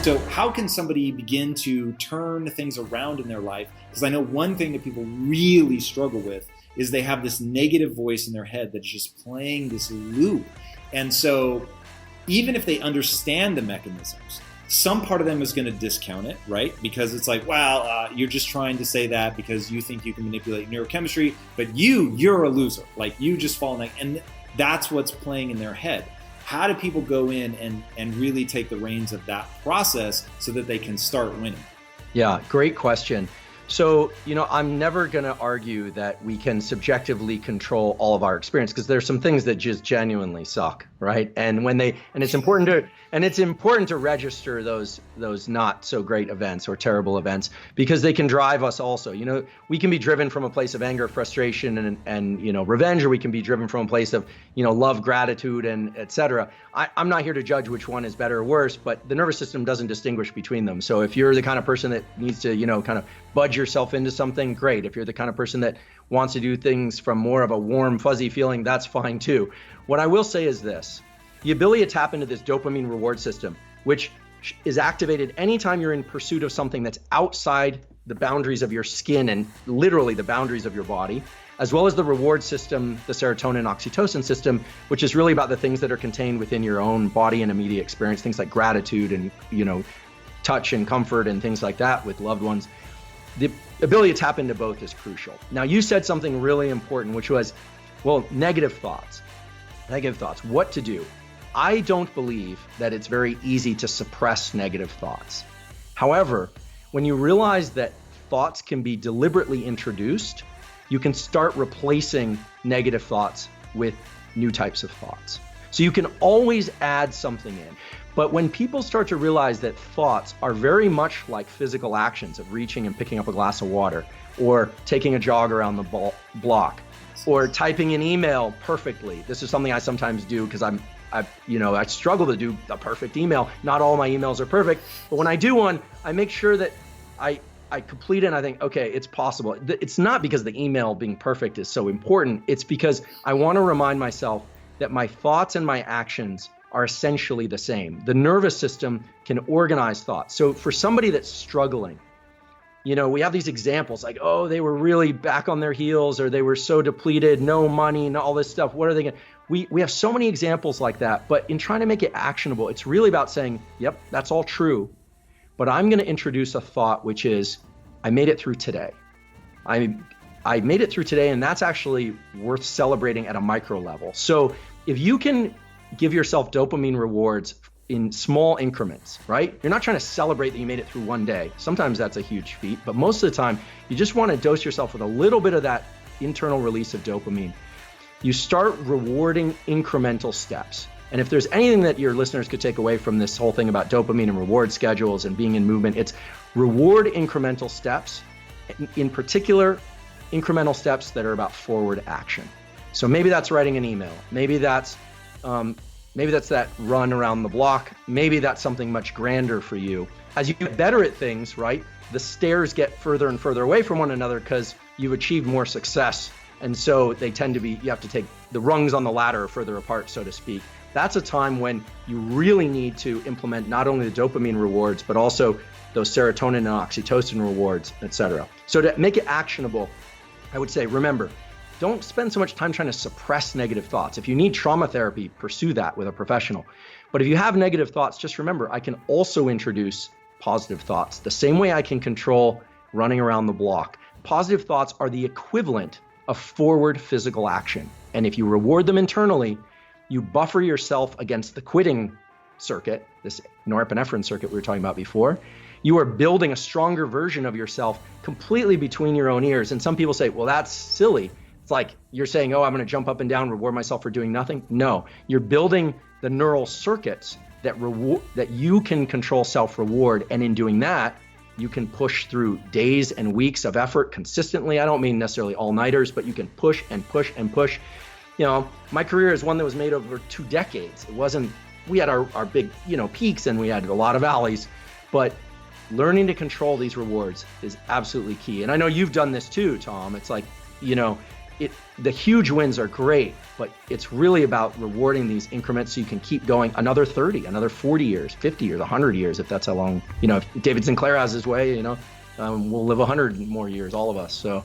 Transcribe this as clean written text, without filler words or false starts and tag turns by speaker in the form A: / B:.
A: So how can somebody begin to turn things around in their life? Because I know one thing that people really struggle with is they have this negative voice in their head that's just playing this loop. And so even if they understand the mechanisms, some part of them is going to discount it, right? Because it's like, well, you're just trying to say that because you think you can manipulate neurochemistry, but you're a loser. Like, you just fall in that, and that's what's playing in their head. How do people go in and really take the reins of that process so that they can start winning?
B: Yeah, great question. So, I'm never going to argue that we can subjectively control all of our experience, because there's some things that just genuinely suck, right? And it's important to register those not so great events or terrible events, because they can drive us also. We can be driven from a place of anger, frustration, and revenge, or we can be driven from a place of, love, gratitude, and et cetera. I'm not here to judge which one is better or worse, but the nervous system doesn't distinguish between them. So if you're the kind of person that needs to, kind of budge yourself into something, great. If you're the kind of person that wants to do things from more of a warm, fuzzy feeling, that's fine too. What I will say is this: the ability to tap into this dopamine reward system, which is activated anytime you're in pursuit of something that's outside the boundaries of your skin and literally the boundaries of your body, as well as the reward system, the serotonin oxytocin system, which is really about the things that are contained within your own body and immediate experience, things like gratitude and, touch and comfort and things like that with loved ones. The ability to tap into both is crucial. Now, you said something really important, which was, negative thoughts. What to do? I don't believe that it's very easy to suppress negative thoughts. However, when you realize that thoughts can be deliberately introduced, you can start replacing negative thoughts with new types of thoughts. So you can always add something in. But when people start to realize that thoughts are very much like physical actions of reaching and picking up a glass of water, or taking a jog around the block, or typing an email perfectly. This is something I sometimes do because I struggle to do a perfect email. Not all my emails are perfect, but when I do one, I make sure that I complete it and I think, okay, it's possible. It's not because the email being perfect is so important. It's because I want to remind myself that my thoughts and my actions are essentially the same. The nervous system can organize thoughts. So for somebody that's struggling, we have these examples like, oh, they were really back on their heels, or they were so depleted, no money and all this stuff. What are they going to? We have so many examples like that, but in trying to make it actionable, it's really about saying, yep, that's all true, but I'm going to introduce a thought, which is, I made it through today. I made it through today, and that's actually worth celebrating at a micro level. So if you can give yourself dopamine rewards in small increments, right? You're not trying to celebrate that you made it through one day. Sometimes that's a huge feat, but most of the time, you just want to dose yourself with a little bit of that internal release of dopamine. You start rewarding incremental steps. And if there's anything that your listeners could take away from this whole thing about dopamine and reward schedules and being in movement, it's reward incremental steps, in particular, incremental steps that are about forward action. So maybe that's writing an email. Maybe that's that run around the block. Maybe that's something much grander for you. As you get better at things, right, the stairs get further and further away from one another because you've achieved more success. And so they tend to be, you have to take the rungs on the ladder further apart, so to speak. That's a time when you really need to implement not only the dopamine rewards, but also those serotonin and oxytocin rewards, et cetera. So to make it actionable, I would say, remember, don't spend so much time trying to suppress negative thoughts. If you need trauma therapy, pursue that with a professional. But if you have negative thoughts, just remember, I can also introduce positive thoughts. The same way I can control running around the block. Positive thoughts are the equivalent of forward physical action. And if you reward them internally, you buffer yourself against the quitting circuit, this norepinephrine circuit we were talking about before. You are building a stronger version of yourself completely between your own ears. And some people say, well, that's silly. It's like you're saying, oh, I'm going to jump up and down, reward myself for doing nothing. No, you're building the neural circuits that you can control self-reward. And in doing that, you can push through days and weeks of effort consistently. I don't mean necessarily all-nighters, but you can push and push and push. My career is one that was made over 2 decades. It wasn't, we had our big, peaks, and we had a lot of valleys, but learning to control these rewards is absolutely key. And I know you've done this too, Tom. It's like, the huge wins are great, but it's really about rewarding these increments so you can keep going another 30, another 40 years, 50 years, 100 years, if that's how long, if David Sinclair has his way, we'll live 100 more years, all of us. So